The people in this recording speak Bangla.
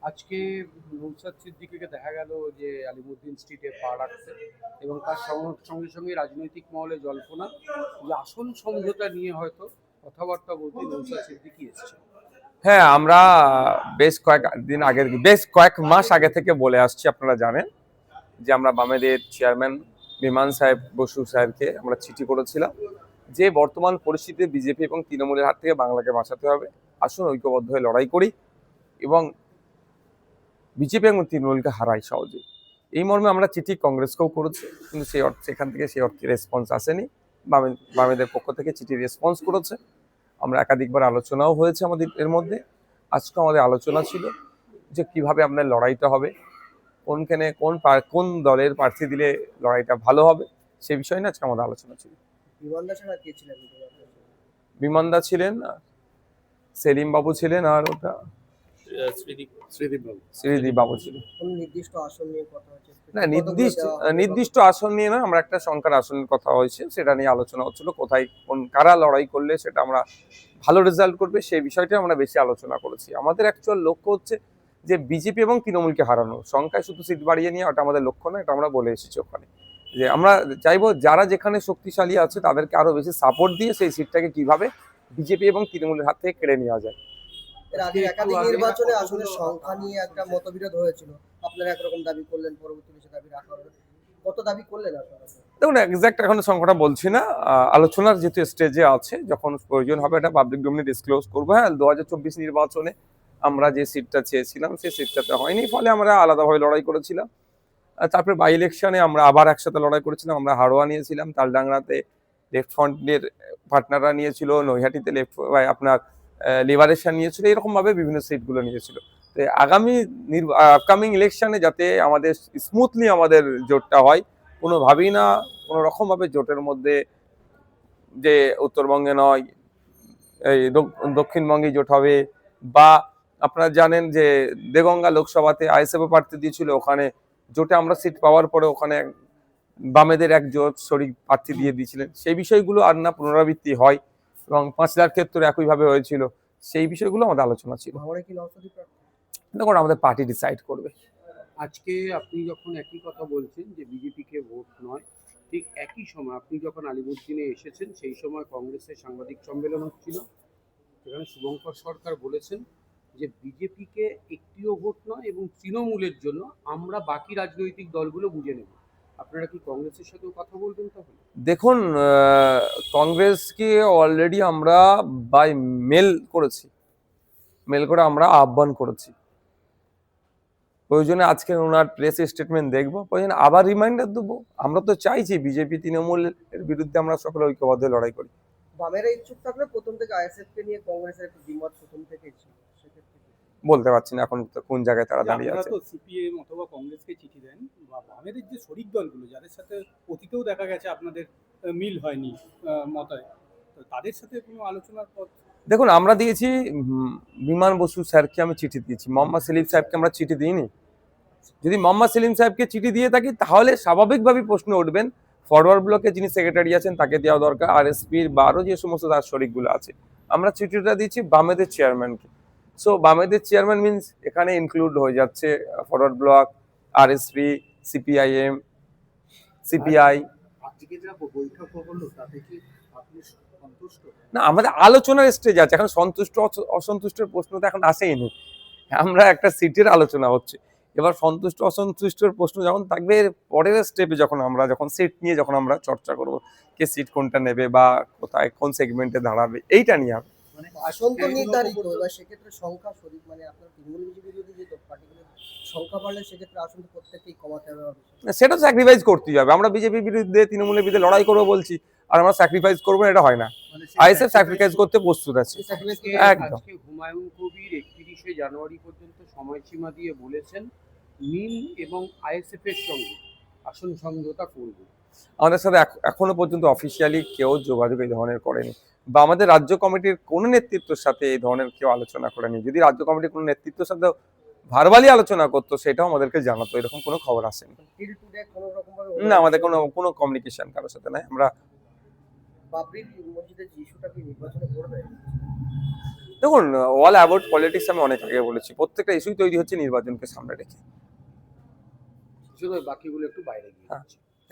আজকে নৌসাদ সিদ্দিকীকে দেখা গেল যে আলিমুদ্দিন স্ট্রিটে পা রাখছে এবং তার সঙ্গে সঙ্গে রাজনৈতিক মহলে জল্পনা যে আসন সমঝোতা নিয়ে হয়তো কথাবার্তা বলতে নৌসাদ সিদ্দিকী এসছে। হ্যাঁ, আমরা বেশ কয়েক মাস আগে থেকে বলে আসছি, আপনারা জানেন যে আমরা বামেদের চেয়ারম্যান বিমান সাহেব বসু সাহেবকে আমরা চিঠি করেছিলাম যে বর্তমান পরিস্থিতিতে বিজেপি এবং তৃণমূলের হাত থেকে বাংলাকে বাঁচাতে হবে, আসুন ঐক্যবদ্ধ হয়ে লড়াই করি এবং বিজেপি এবং তৃণমূলকে হারাই সহজে। এই মর্মে আমরা চিঠি কংগ্রেসকেও করেছি, কিন্তু সেখান থেকে সেই অর্থে রেসপন্স আসেনি। বামেদের পক্ষ থেকে চিঠি রেসপন্স করেছে, আমরা একাধিকবার আলোচনাও হয়েছে আমাদের এর মধ্যে। আজকে আমাদের আলোচনা ছিল যে কিভাবে আপনার লড়াইটা হবে, কোন দলের প্রার্থী দিলে লড়াইটা ভালো হবে, সে বিষয়ে না আজকে আমাদের আলোচনা ছিল। বিমানদা ছিলেন, সেলিম বাবু ছিলেন, আর ওটা শ্রীদীপ বাবু ছিলেন। না, নির্দিষ্ট আসন নিয়ে না, আমরা একটা সংখ্যার আসনের কথা হয়েছে, সেটা নিয়ে আলোচনা হচ্ছিল, কোথায় কারা লড়াই করলে সেটা আমরা ভালো রেজাল্ট করবে সেই বিষয়টা আমরা বেশি আলোচনা করেছি। আমাদের অ্যাকচুয়াল লক্ষ্য হচ্ছে যে বিজেপি এবং তৃণমূলকে হারানো, সংখ্যায় শুধু সিট বাড়িয়ে নিয়ে ওটা আমাদের লক্ষ্য না, এটা আমরা বলে এসেছি ওখানে যে আমরা চাইবো যারা যেখানে শক্তিশালী আছে তাদেরকে আরো বেশি সাপোর্ট দিয়ে সেই সিটটাকে কিভাবে বিজেপি এবং তৃণমূলের হাত থেকে কেড়ে নেওয়া যায়। এর আগে একাধিক নির্বাচনে আসনের সংখ্যা নিয়ে একটা মতবিরোধ হয়েছিল, আপনারা একরকম দাবি করলেন, পরবর্তীতে সে দাবি রাখা হলো। কত দাবি করলেন আপনারা? দেখুন, এক্সাক্ট এখন সংখ্যাটা বলছি না, আলোচনার যেহেতু স্টেজে আছে, যখন প্রয়োজন হবে এটা পাবলিক ডোমেইনে ডিসক্লোজ করবো। হ্যাঁ, 2024 নির্বাচনে আমরা যে সিটটা চেয়েছিলাম সেই সিটটাতে হয়নি, ফলে আমরা আলাদাভাবে লড়াই করেছিলাম। তারপরে বাই ইলেকশনে আমরা আবার একসাথে লড়াই করেছিলাম, আমরা হাড়োয়া নিয়েছিলাম, তালডাংরাতে লেফট ফ্রন্টের পার্টনাররা নিয়েছিল, নৈহাটিতে আপনার লিবারেশন নিয়েছিল, এরকম ভাবে বিভিন্ন সিটগুলো নিয়েছিল। তো আগামী আপকামিং ইলেকশনে যাতে আমাদের স্মুথলি আমাদের জোটটা হয়, কোনোভাবেই না কোনো রকমভাবে জোটের মধ্যে যে উত্তরবঙ্গে নয় এই দক্ষিণবঙ্গে জোট হবে, বা আপনারা জানেন যে দেগঙ্গা লোকসভাতে আইএসএফ প্রার্থী দিয়েছিল, ওখানে জোটে আমরা সিট পাওয়ার পরে ওখানে বামেদের এক জোট শরিক প্রার্থী দিয়ে দিয়েছিলেন, সেই বিষয়গুলো আর না পুনরাবৃত্তি হয়, এবং 5,00,000 ক্ষেত্রে একইভাবে হয়েছিল, সেই বিষয়গুলো আমাদের আলোচনা ছিল। দেখুন, আমাদের পার্টি ডিসাইড করবে। আজকে আপনি যখন একই কথা বলছেন যে বিজেপিকে ভোট নয়, ঠিক একই সময় আপনি যখন আলিমুদ্দিনে এসেছেন সেই সময় কংগ্রেসের সাংবাদিক সম্মেলন হচ্ছিল, সেখানে শুভঙ্কর সরকার বলেছেন যে বিজেপিকে একটিও ভোট নয় এবং তৃণমূলের জন্য আমরা বাকি রাজনৈতিক দলগুলো বুঝে নেব। আপনারা কি কংগ্রেসের সাথেও কথা বলবেন তাহলে? দেখুন, কংগ্রেসকে অলরেডি আমরা বাই মেল করে আমরা আহ্বান করেছি। প্রয়োজনে আজকে ওনার প্রেস স্টেটমেন্ট দেখবো, প্রয়োজনে আবার রিমাইন্ডার দেবো। আমরা তো চাইছি বিজেপি তৃণমূলের বিরুদ্ধে আমরা সকলে ঐক্যবদ্ধ লড়াই করি। বামেরা ইচ্ছুক থাকলে প্রথম থেকে আইএসএফ কে নিয়ে কংগ্রেসের একটা দ্বিমত প্রথম থেকেই ছিল, বলতে পারছি না এখন কোন জায়গায় তারা দাঁড়িয়ে আছে। আপনারা তো সিপিএম অথবা কংগ্রেসকে চিঠি দেন, বা বামেদের যে শরিক দলগুলো যাদের সাথে অতীতেও দেখা গেছে আপনাদের মিল হয়নি মতায়, তো তাদের সাথে কোনো আলোচনার পথ? দেখুন, আমরা দিয়েছি বিমান বসু স্যারকে আমি চিঠি দিয়েছি, মোহাম্মদ সেলিম সাহেবকে আমরা চিঠি দিইনি। যদি মোহাম্মদ সেলিম সাহেবকে চিঠি দিয়ে থাকি তাহলে স্বাভাবিকভাবেই প্রশ্ন উঠবেন ফরওয়ার্ড ব্লকে যিনি সেক্রেটারি আছেন তাকে দেওয়া দরকার, আরএসপির বা আরও যে সমস্ত তার শরিকগুলো আছে। আমরা চিঠিটা দিচ্ছি বামেদের চেয়ারম্যানকে। সো বামেদের চেয়ারম্যান মিনস এখানে ইনক্লুড হয়ে যাচ্ছে forward block, RSP, CPIM, CPI. না, আমাদের আলোচনার স্টেজ আছে, এখন সন্তুষ্ট অসন্তুষ্টের প্রশ্ন তো এখন আসেইনি। আমরা একটা সিটের আলোচনা হচ্ছে, এবার সন্তুষ্ট অসন্তুষ্টের প্রশ্ন যখন থাকবে পরের স্টেপে যখন সিট নিয়ে যখন আমরা চর্চা করব, কে সিট কোনটা নেবে বা কোথায় কোন সেগমেন্টে দাঁড়াবে, এইটা নিয়ে হবে। মানে আসন তো নির্ধারিত, এবার সেক্ষেত্রে সংখ্যা শরিক মানে আপনার তৃণমূল বিজেপি যদি যে পার্টিগুলো সংখ্যা বাড়লে সেক্ষেত্রে আসন তো প্রত্যেককেই কমাতে হবে। সেটা স্যাক্রিফাইস করতেই হবে। আমরা বিজেপির বিরুদ্ধে তৃণমূলের বিরুদ্ধে লড়াই করবো বলছি, আর আমরা স্যাক্রিফাইস করবো না, এটা হয় না। আইএসএফ স্যাক্রিফাইস করতে প্রস্তুত আছে একদম। আজকে হুমায়ুন কবির 31শে জানুয়ারি পর্যন্ত সময়সীমা দিয়ে বলেছেন মিল এবং আইএসএফ এর সঙ্গে আসন সমঝোতা করবে। আমাদের সাথে এখনো পর্যন্ত অফিসিয়ালি কেউ যোগাযোগ এই ধরনের করেনি, বা আমাদের রাজ্য কমিটির কোনো নেতৃত্বের সাথে এই ধরনের কেউ আলোচনা করেনি। যদি রাজ্য কমিটির কোনো নেতৃত্বের সাথে ভার্বালি আলোচনা করতো সেটাও আমাদেরকে জানাতো, এরকম কোনো খবর আসেনি। না, আমাদের কোনো কমিউনিকেশন কারোর সাথে নাই। আমরা দেখুন, অল অ্যাবাউট পলিটিক্স আমি অনেক আগে বলেছি, প্রত্যেকটা ইস্যুই তৈরি হচ্ছে নির্বাচনকে সামনে রেখে। শুধু বাকিগুলো একটু বাইরে গিয়ে হ্যাঁ। হচ্ছে।